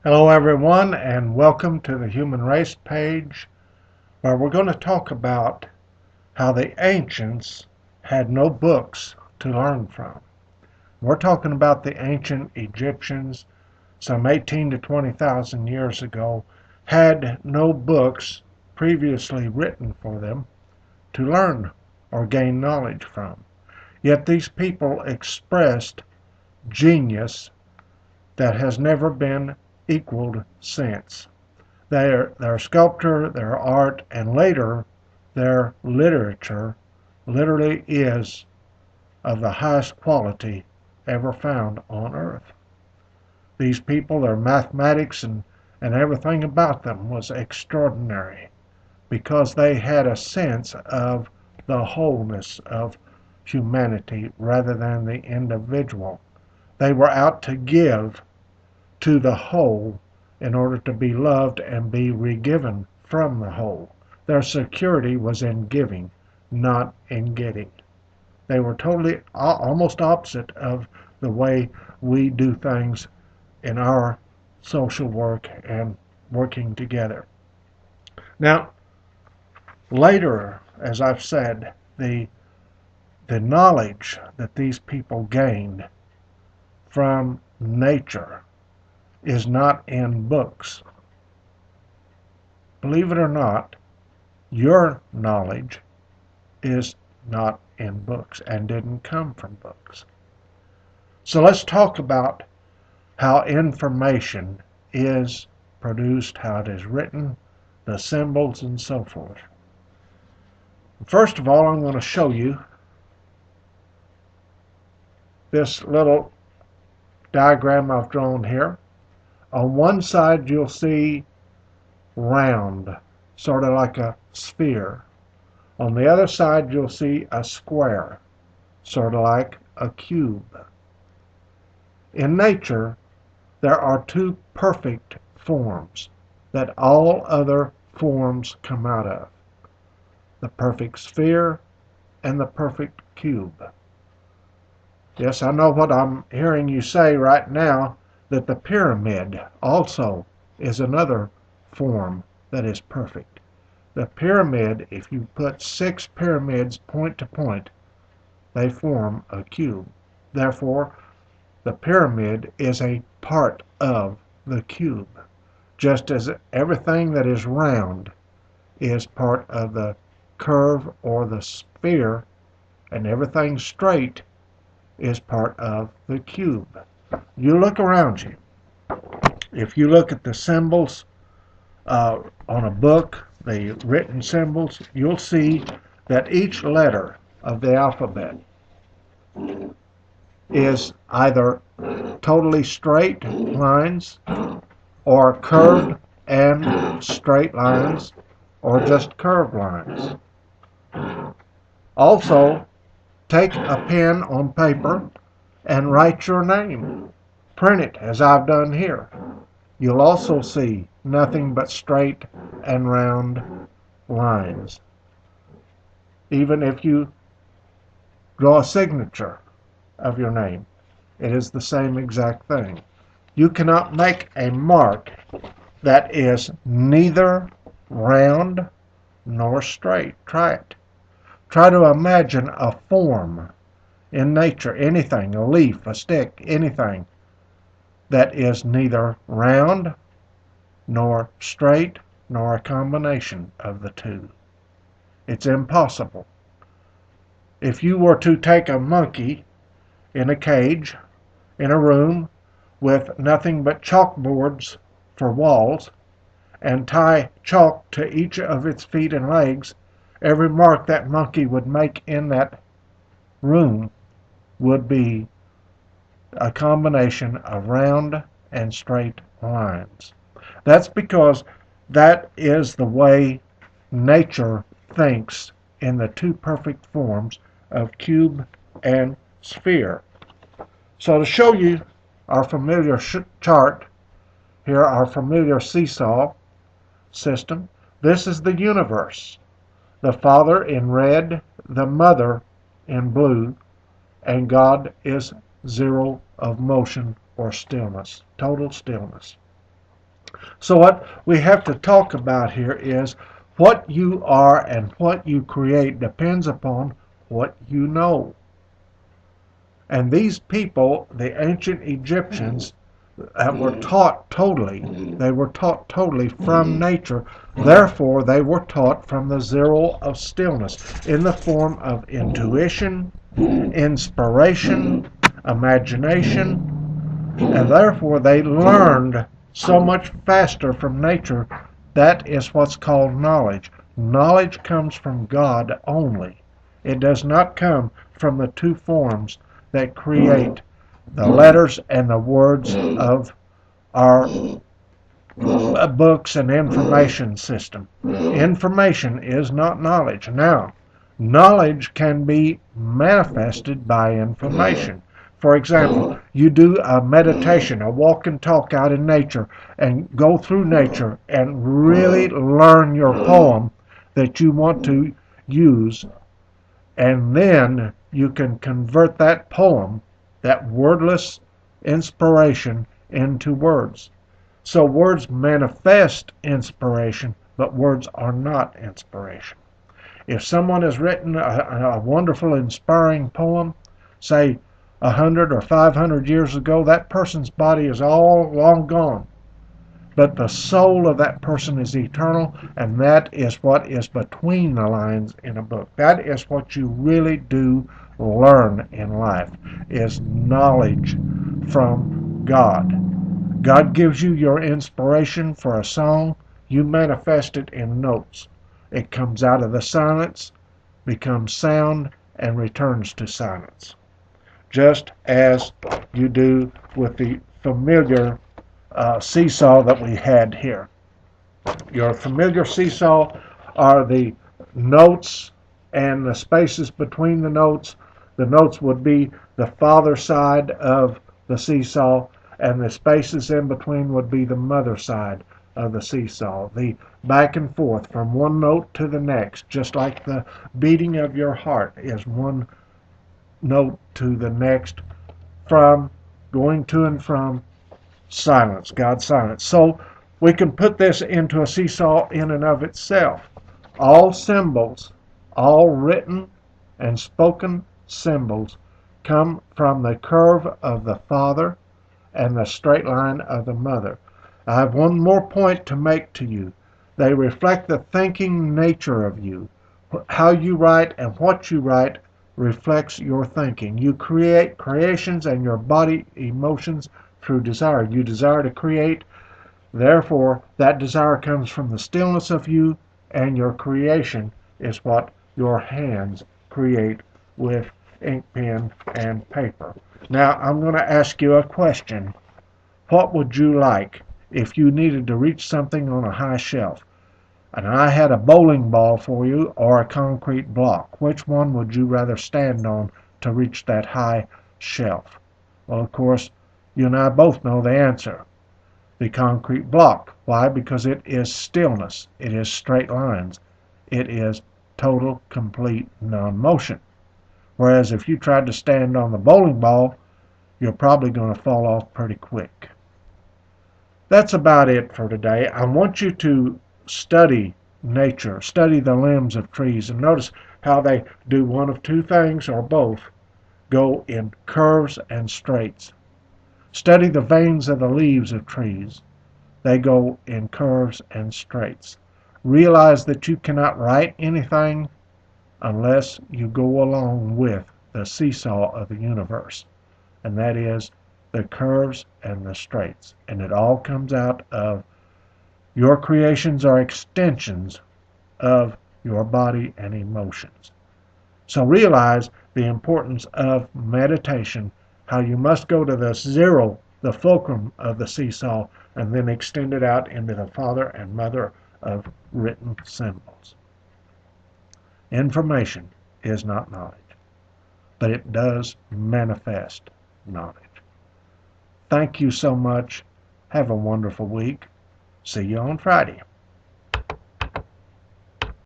Hello, everyone, and welcome to the Human Race page, where we're going to talk about how the ancients had no books to learn from. We're talking about the ancient Egyptians, some 18 to 20,000 years ago, had no books previously written for them to learn or gain knowledge from. Yet these people expressed genius that has never been equaled since. Their sculpture, their art, and later their literature literally is of the highest quality ever found on earth. These people, their mathematics and everything about them was extraordinary because they had a sense of the wholeness of humanity rather than the individual. They were out to give to the whole in order to be loved and be regiven from the whole. Their security was in giving, not in getting. They were totally almost opposite of the way we do things in our social work and working together. Now, later, as I've said, the knowledge that these people gained from nature is not in books. Believe it or not, your knowledge is not in books and didn't come from books. So let's talk about how information is produced, how it is written, the symbols, and so forth. First of all, I'm going to show you this little diagram I've drawn here. On one side, you'll see round, sort of like a sphere. On the other side, you'll see a square, sort of like a cube. In nature, there are two perfect forms that all other forms come out of: the perfect sphere and the perfect cube. Yes, I know what I'm hearing you say right now, that the pyramid also is another form that is perfect. The pyramid, if you put 6 pyramids point to point, they form a cube. Therefore, the pyramid is a part of the cube, just as everything that is round is part of the curve or the sphere, and everything straight is part of the cube. You look around you. If you look at the symbols on a book, the written symbols, you'll see that each letter of the alphabet is either totally straight lines or curved and straight lines or just curved lines. Also, take a pen on paper and write your name. Print it as I've done here. You'll also see nothing but straight and round lines. Even if you draw a signature of your name, it is the same exact thing. You cannot make a mark that is neither round nor straight. Try it. Try to imagine a form in nature, anything, a leaf, a stick, anything that is neither round nor straight nor a combination of the two. It's impossible. If you were to take a monkey in a cage, in a room, with nothing but chalkboards for walls, and tie chalk to each of its feet and legs, every mark that monkey would make in that room would be a combination of round and straight lines. That's because that is the way nature thinks in the two perfect forms of cube and sphere. So to show you our familiar chart, here our familiar seesaw system, this is the universe. The Father in red, the Mother in blue, and God is zero of motion or stillness, total stillness. So what we have to talk about here is what you are and what you create depends upon what you know. And these people, the ancient Egyptians, they were taught totally from nature. Therefore, they were taught from the zero of stillness in the form of intuition, inspiration, imagination, and therefore they learned so much faster from nature. That is what's called knowledge. Knowledge comes from God only. It does not come from the two forms that create the letters and the words of our books and information system. Information is not knowledge. Now, knowledge can be manifested by information. For example, you do a meditation, a walk and talk out in nature, and go through nature and really learn your poem that you want to use, and then you can convert that poem, that wordless inspiration, into words. So words manifest inspiration, but words are not inspiration. If someone has written a wonderful, inspiring poem, say 100 or 500 years ago, that person's body is all long gone. But the soul of that person is eternal, and that is what is between the lines in a book. That is what you really do learn in life, is knowledge from God. God gives you your inspiration for a song. You manifest it in notes. It comes out of the silence, becomes sound, and returns to silence. Just as you do with the familiar seesaw that we had here. Your familiar seesaw are the notes and the spaces between the notes. The notes would be the father side of the seesaw, and the spaces in between would be the mother side of the seesaw. The back and forth from one note to the next, just like the beating of your heart is one note to the next, from going to and from silence, God's silence. So we can put this into a seesaw in and of itself. All symbols, all written and spoken symbols, come from the curve of the Father and the straight line of the Mother. I have one more point to make to you. They reflect the thinking nature of you. How you write and what you write reflects your thinking. You create creations and your body emotions through desire. You desire to create, therefore that desire comes from the stillness of you, and your creation is what your hands create with ink, pen, and paper. Now I'm going to ask you a question. What would you like if you needed to reach something on a high shelf, and I had a bowling ball for you or a concrete block? Which one would you rather stand on to reach that high shelf? Well, of course, you and I both know the answer. The concrete block. Why? Because it is stillness. It is straight lines. It is total, complete non-motion. Whereas if you tried to stand on the bowling ball, you're probably going to fall off pretty quick. That's about it for today. I want you to study nature, study the limbs of trees, and notice how they do one of two things or both, go in curves and straights. Study the veins of the leaves of trees. They go in curves and straights. Realize that you cannot write anything unless you go along with the seesaw of the universe, and that is the curves and the straights. And it all comes out of your creations are extensions of your body and emotions. So realize the importance of meditation, how you must go to the zero, the fulcrum of the seesaw, and then extend it out into the Father and Mother of written symbols. Information is not knowledge, but it does manifest knowledge. Thank you so much. Have a wonderful week. See you on Friday.